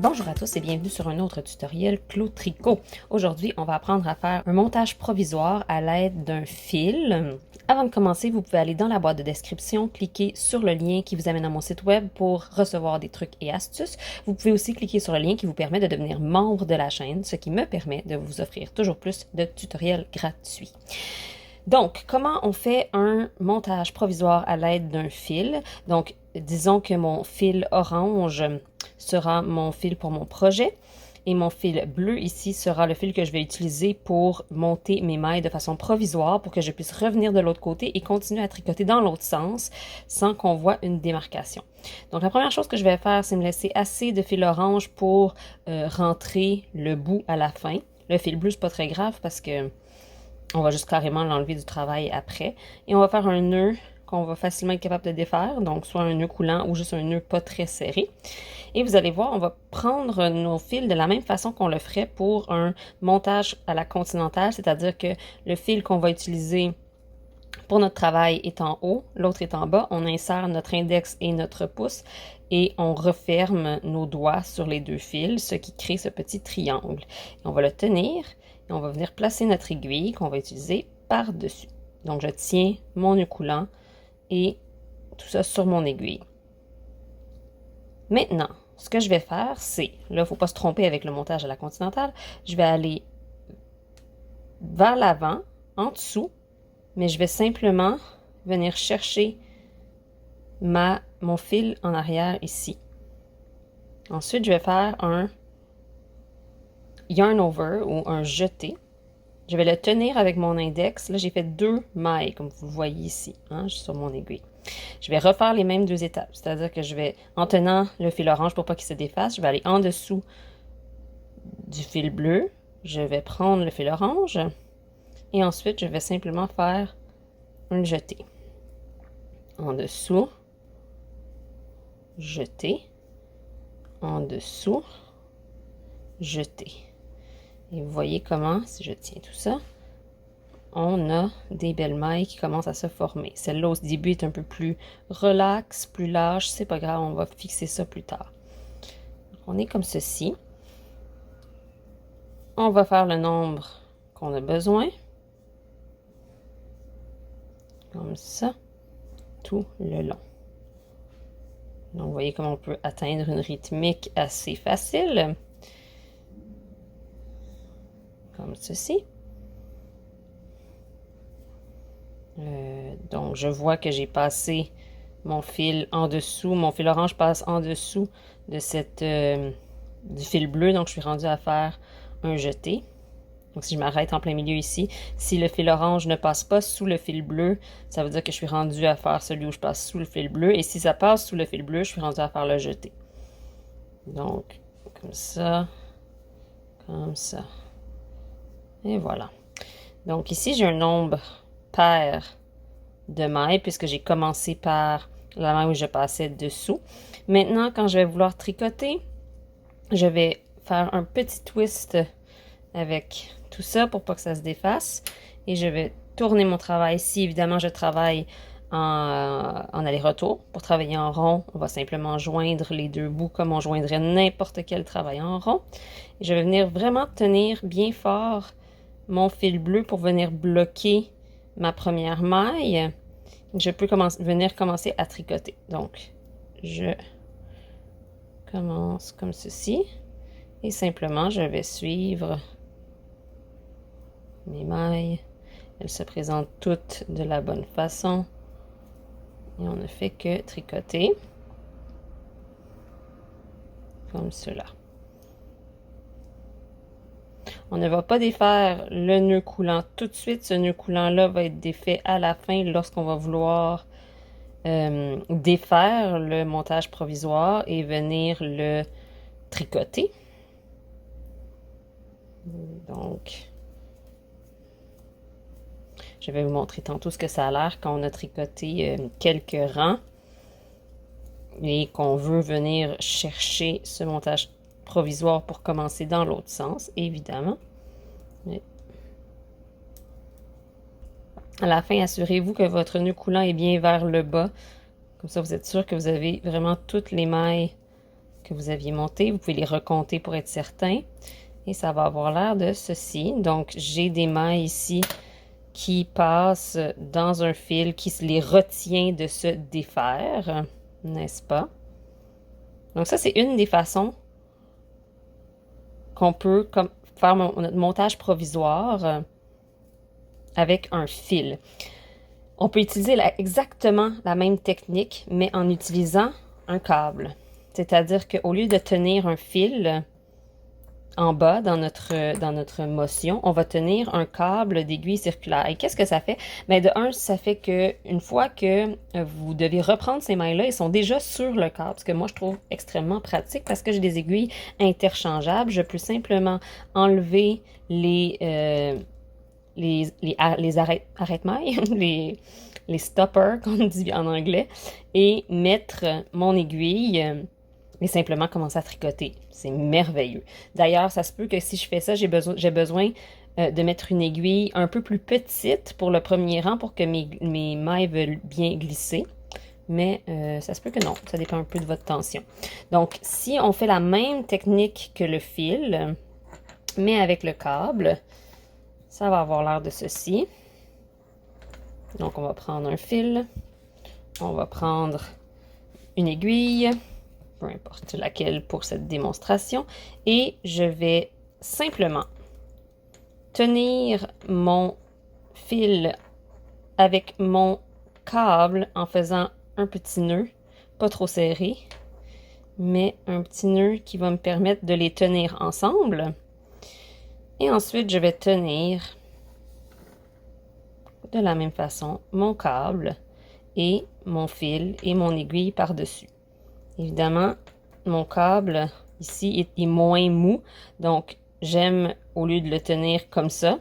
Bonjour à tous et bienvenue sur un autre tutoriel Clou Tricot. Aujourd'hui, on va apprendre à faire un montage provisoire à l'aide d'un fil. Avant de commencer, vous pouvez aller dans la boîte de description, cliquer sur le lien qui vous amène à mon site web pour recevoir des trucs et astuces. Vous pouvez aussi cliquer sur le lien qui vous permet de devenir membre de la chaîne, ce qui me permet de vous offrir toujours plus de tutoriels gratuits. Donc, comment on fait un montage provisoire à l'aide d'un fil? Donc, disons que mon fil orange sera mon fil pour mon projet et mon fil bleu ici sera le fil que je vais utiliser pour monter mes mailles de façon provisoire pour que je puisse revenir de l'autre côté et continuer à tricoter dans l'autre sens sans qu'on voit une démarcation. Donc, la première chose que je vais faire, c'est me laisser assez de fil orange pour rentrer le bout à la fin. Le fil bleu, c'est pas très grave parce que on va juste carrément l'enlever du travail après. Et on va faire un nœud qu'on va facilement être capable de défaire, donc soit un nœud coulant ou juste un nœud pas très serré. Et vous allez voir, on va prendre nos fils de la même façon qu'on le ferait pour un montage à la continentale, c'est-à-dire que le fil qu'on va utiliser pour notre travail est en haut, l'autre est en bas. On insère notre index et notre pouce et on referme nos doigts sur les deux fils, ce qui crée ce petit triangle. Et on va le tenir et on va venir placer notre aiguille qu'on va utiliser par-dessus. Donc, je tiens mon nœud coulant et tout ça sur mon aiguille. Maintenant, ce que je vais faire, c'est, là, il ne faut pas se tromper avec le montage à la continentale, je vais aller vers l'avant, en dessous, mais je vais simplement venir chercher mon fil en arrière ici. Ensuite, je vais faire un yarn over ou un jeté. Je vais le tenir avec mon index. Là, j'ai fait 2 mailles, comme vous le voyez ici, hein, sur mon aiguille. Je vais refaire les mêmes 2 étapes, c'est-à-dire que je vais, en tenant le fil orange pour pas qu'il se défasse, je vais aller en dessous du fil bleu. Je vais prendre le fil orange et ensuite, je vais simplement faire un jeté. En dessous, jeter, en dessous, jeter. Et vous voyez comment, si je tiens tout ça, on a des belles mailles qui commencent à se former. Celle-là au début est un peu plus relax, plus lâche, c'est pas grave, on va fixer ça plus tard. Donc, on est comme ceci. On va faire le nombre qu'on a besoin. Comme ça, tout le long. Donc, vous voyez comment on peut atteindre une rythmique assez facile. Comme ceci. Donc, je vois que j'ai passé mon fil en dessous. Mon fil orange passe en dessous de du fil bleu. Donc, je suis rendue à faire un jeté. Donc, si je m'arrête en plein milieu ici, si le fil orange ne passe pas sous le fil bleu, ça veut dire que je suis rendue à faire celui où je passe sous le fil bleu. Et si ça passe sous le fil bleu, je suis rendue à faire le jeté. Donc, comme ça, comme ça. Et voilà. Donc, ici, j'ai un nombre pair de mailles puisque j'ai commencé par la maille où je passais dessous. Maintenant, quand je vais vouloir tricoter, je vais faire un petit twist avec tout ça pour pas que ça se défasse. Et je vais tourner mon travail. Si évidemment je travaille en aller-retour, pour travailler en rond, on va simplement joindre les deux bouts comme on joindrait n'importe quel travail en rond. Et je vais venir vraiment tenir bien fort mon fil bleu pour venir bloquer ma première maille. Je peux venir commencer à tricoter. Donc, je commence comme ceci. Et simplement, je vais suivre mes mailles. Elles se présentent toutes de la bonne façon. Et on ne fait que tricoter. Comme cela. On ne va pas défaire le nœud coulant tout de suite. Ce nœud coulant-là va être défait à la fin lorsqu'on va vouloir défaire le montage provisoire et venir le tricoter. Donc, je vais vous montrer tantôt ce que ça a l'air quand on a tricoté quelques rangs et qu'on veut venir chercher ce montage provisoire pour commencer dans l'autre sens, évidemment. Mais à la fin, assurez-vous que votre nœud coulant est bien vers le bas. Comme ça, vous êtes sûr que vous avez vraiment toutes les mailles que vous aviez montés. Vous pouvez les recompter pour être certain. Et ça va avoir l'air de ceci. Donc, j'ai des mailles ici qui passent dans un fil qui les retient de se défaire, n'est-ce pas? Donc ça, c'est une des façons qu'on peut faire notre montage provisoire avec un fil. On peut utiliser exactement la même technique, mais en utilisant un câble. C'est-à-dire qu'au lieu de tenir un fil en bas dans notre motion, on va tenir un câble d'aiguille circulaire. Et qu'est-ce que ça fait? Bien, de un, ça fait qu'une fois que vous devez reprendre ces mailles-là, ils sont déjà sur le câble, ce que moi je trouve extrêmement pratique parce que j'ai des aiguilles interchangeables. Je peux simplement enlever les arrête-mailles, les stoppers, comme on dit en anglais, et mettre mon aiguille et simplement commencer à tricoter. C'est merveilleux. D'ailleurs, ça se peut que si je fais ça, j'ai besoin de mettre une aiguille un peu plus petite pour le premier rang pour que mes mailles veulent bien glisser. Mais ça se peut que non, ça dépend un peu de votre tension. Donc, si on fait la même technique que le fil, mais avec le câble, ça va avoir l'air de ceci. Donc, on va prendre un fil, on va prendre une aiguille, peu importe laquelle pour cette démonstration, et je vais simplement tenir mon fil avec mon câble en faisant un petit nœud, pas trop serré, mais un petit nœud qui va me permettre de les tenir ensemble. Et ensuite, je vais tenir de la même façon mon câble et mon fil et mon aiguille par-dessus. Évidemment, mon câble ici est moins mou, donc j'aime, au lieu de le tenir comme ça,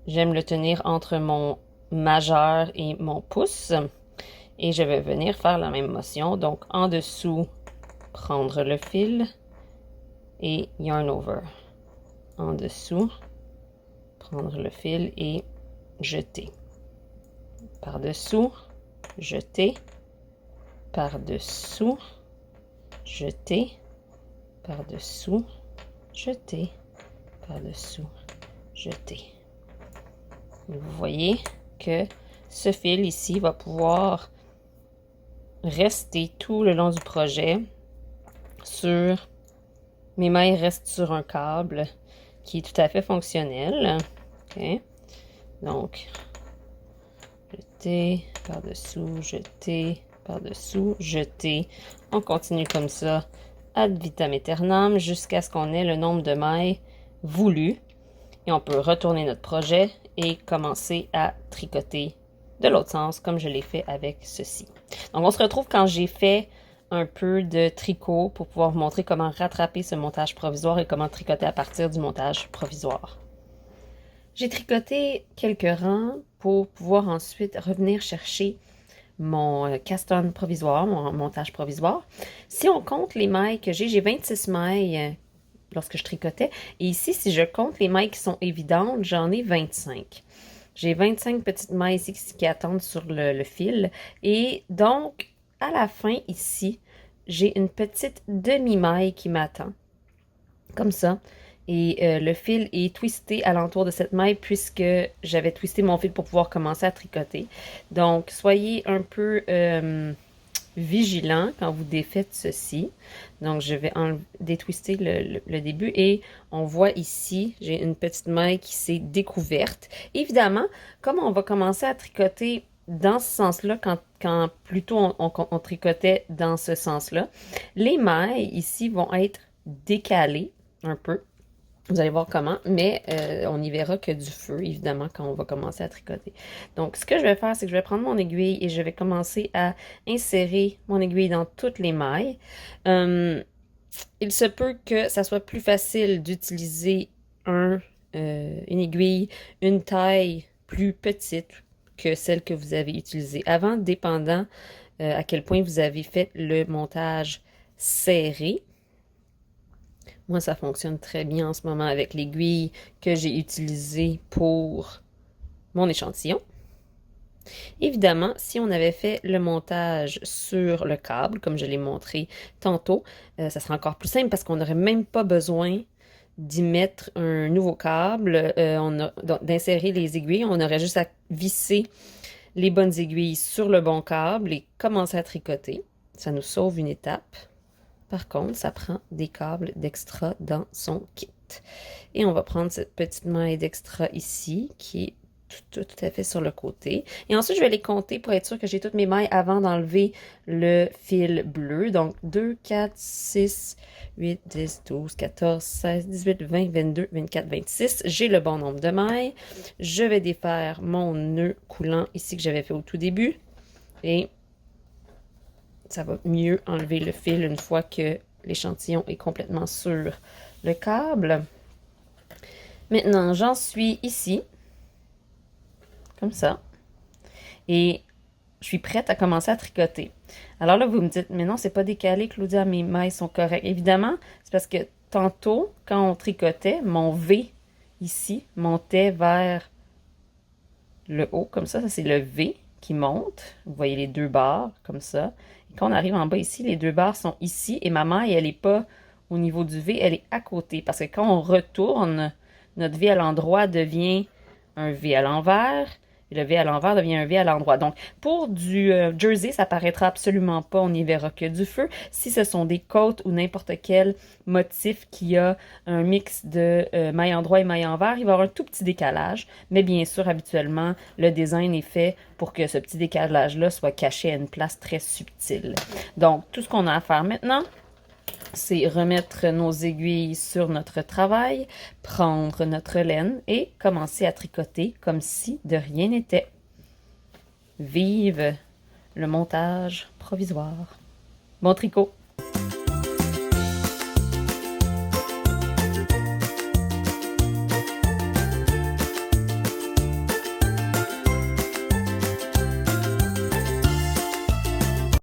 j'aime le tenir entre mon majeur et mon pouce. Et je vais venir faire la même motion. Donc, en dessous, prendre le fil et yarn over. En dessous, prendre le fil et jeter. Par-dessous, jeter. Par-dessous, jeter. Par-dessous, jeter. Par-dessous, jeter. Vous voyez que ce fil ici va pouvoir rester tout le long du projet sur... Mes mailles restent sur un câble qui est tout à fait fonctionnel. OK? Donc, jeter, par-dessous, jeter, par-dessous, jeter. On continue comme ça ad vitam aeternam jusqu'à ce qu'on ait le nombre de mailles voulu. Et on peut retourner notre projet et commencer à tricoter de l'autre sens, comme je l'ai fait avec ceci. Donc, on se retrouve quand j'ai fait un peu de tricot pour pouvoir vous montrer comment rattraper ce montage provisoire et comment tricoter à partir du montage provisoire. J'ai tricoté quelques rangs pour pouvoir ensuite revenir chercher mon cast-on provisoire, mon montage provisoire. Si on compte les mailles que j'ai 26 mailles lorsque je tricotais. Et ici, si je compte les mailles qui sont évidentes, j'en ai 25. J'ai 25 petites mailles ici qui attendent sur le fil. Et donc, à la fin, ici, j'ai une petite demi-maille qui m'attend. Comme ça. Et le fil est twisté alentour de cette maille puisque j'avais twisté mon fil pour pouvoir commencer à tricoter. Donc, soyez un peu vigilant quand vous défaites ceci. Donc, je vais détwister le début et on voit ici, j'ai une petite maille qui s'est découverte. Évidemment, comme on va commencer à tricoter dans ce sens-là, quand plutôt on tricotait dans ce sens-là, les mailles ici vont être décalées un peu. Vous allez voir comment, mais on n'y verra que du feu, évidemment, quand on va commencer à tricoter. Donc, ce que je vais faire, c'est que je vais prendre mon aiguille et je vais commencer à insérer mon aiguille dans toutes les mailles. Il se peut que ça soit plus facile d'utiliser une aiguille, une taille plus petite que celle que vous avez utilisée avant, dépendant à quel point vous avez fait le montage serré. Moi, ça fonctionne très bien en ce moment avec l'aiguille que j'ai utilisée pour mon échantillon. Évidemment, si on avait fait le montage sur le câble, comme je l'ai montré tantôt, ça serait encore plus simple parce qu'on n'aurait même pas besoin d'y mettre un nouveau câble, d'insérer les aiguilles. On aurait juste à visser les bonnes aiguilles sur le bon câble et commencer à tricoter. Ça nous sauve une étape. Par contre, ça prend des câbles d'extra dans son kit. Et on va prendre cette petite maille d'extra ici qui est tout à fait sur le côté. Et ensuite, je vais les compter pour être sûr que j'ai toutes mes mailles avant d'enlever le fil bleu. Donc, 2, 4, 6, 8, 10, 12, 14, 16, 18, 20, 22, 24, 26. J'ai le bon nombre de mailles. Je vais défaire mon nœud coulant ici que j'avais fait au tout début. Et ça va mieux enlever le fil une fois que l'échantillon est complètement sur le câble. Maintenant, j'en suis ici, comme ça, et je suis prête à commencer à tricoter. Alors là, vous me dites, mais non, c'est pas décalé, Claudia, mes mailles sont correctes. Évidemment, c'est parce que tantôt, quand on tricotait, mon V ici montait vers le haut, comme ça c'est le V qui monte. Vous voyez les deux barres, comme ça. Et quand on arrive en bas ici, les deux barres sont ici, et ma maille, elle n'est pas au niveau du V, elle est à côté. Parce que quand on retourne, notre V à l'endroit devient un V à l'envers, et le V à l'envers devient un V à l'endroit. Donc, pour du jersey, ça paraîtra absolument pas, on n'y verra que du feu. Si ce sont des côtes ou n'importe quel motif qui a un mix de maille endroit et maille envers, il va y avoir un tout petit décalage. Mais bien sûr, habituellement, le design est fait pour que ce petit décalage-là soit caché à une place très subtile. Donc, tout ce qu'on a à faire maintenant, c'est remettre nos aiguilles sur notre travail, prendre notre laine et commencer à tricoter comme si de rien n'était. Vive le montage provisoire. Bon tricot!